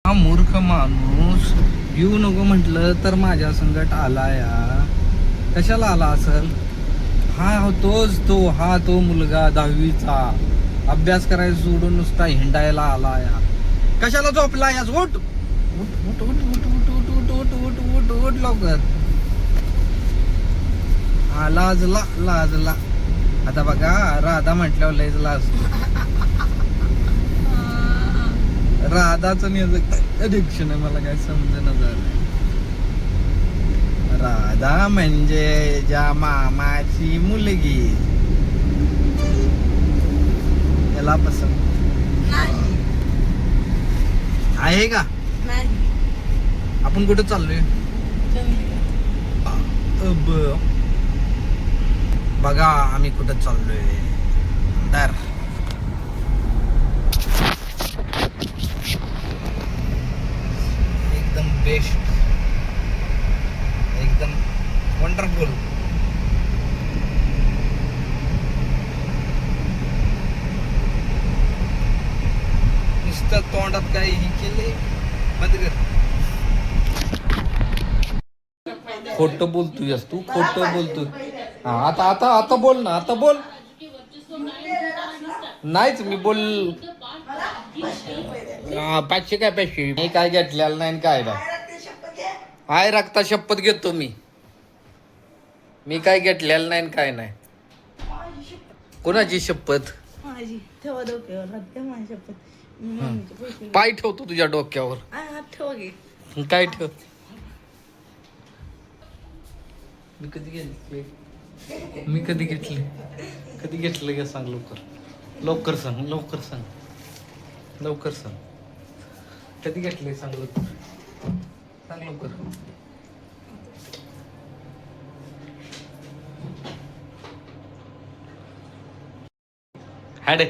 हा मूर्ख माणूस येऊ नको म्हटलं तर माझ्या संगट आला या. कशाला आला असल? तो मुलगा 10वीचा अभ्यास करायला सोडून नुसता हिंडायला आला या. कशाला झोपला या? उठ उठ उठ उठ उठ उठ उठ उठ उठ उठ उठ उठ लवकर. हा लाजला. आता बघा राधा म्हटल्यावर लयच लाज. राधाचं निरीक्षण आहे मला काय समजेना झालं. राधा म्हणजे ज्या मामाची मुलगी त्याला पसंत आहे का? आपण कुठे चाललोय? बघा आम्ही कुठे चाललोय. तर एकदम बेस्ट, एकदम वंडरफुल. नुसतं तोंडात काही हे केले. बंद कर. खोटं बोलतोयस तू, खोटं बोलतोय. हा आता बोल ना, आता बोल. नाहीच मी बोल. 500 काय 500 मी काय घेतलेलं नाही काय नाही. हाय रक्ता शपथ घेतो मी काय घेतलेलं नाही काय नाही. कोणाची शपथ? पाय ठेवतो तुझ्या डोक्यावर. काय ठेव? मी कधी घेतले का सांग लवकर सांग कधी घेतले सांग लवकर. हाडे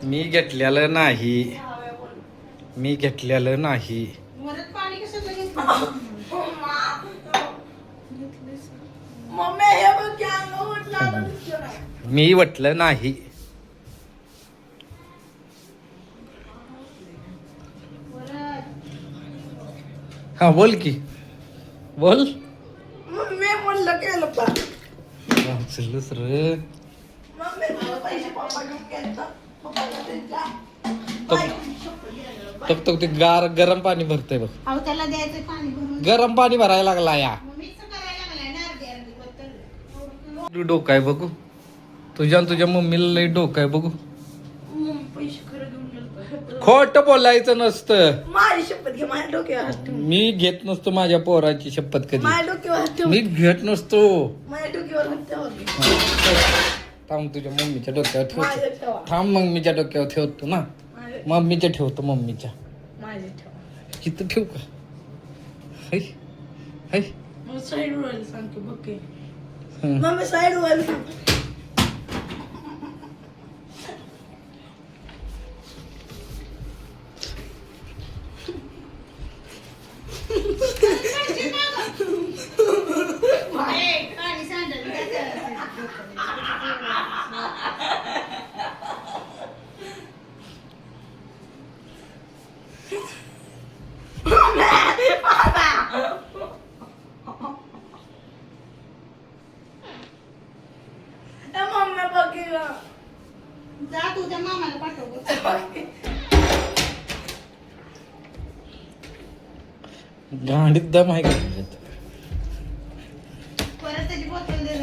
मी घेतलेलं नाही. मी म्हटलं नाही. हा बोल की बोल. मी म्हणलं केलं चलस रे. तो ते गरम पाणी भरतय बघ. त्याला द्यायचं पाणी भरून. गरम पाणी भरायला लागला या. डोकं आहे बघू तुझ्या मम्मीला लई डोकं आहे बघू. खोट बोलायचं नसतं. माझी शपथ घे, माझ्या डोक्यावर हात ठेव. मी घेत नसतो माझ्या पोराची शपथ कधी. माझ्या डोक्यावर हात ठेव. मी घेत नसतो. माझ्या डोक्यावर हात ठेव. थांब तुझ्या मम्मीच्या डोक्यावर माझ्या ठेवतो. ठेवा. थांब मम्मीच्या डोक्यावर ठेवतो ना. मम्मीच्या ठेवतो. माझ्या ठेवा. किती ठेवू का? हाय मग साईड व्हायला सांगतो बघ की. मम्मी साईड व्हायला सांग. जा तू त्या मामाला पाठव. गाडीत दम आहे का तुझ्यात? परत त्याची बोतल दे.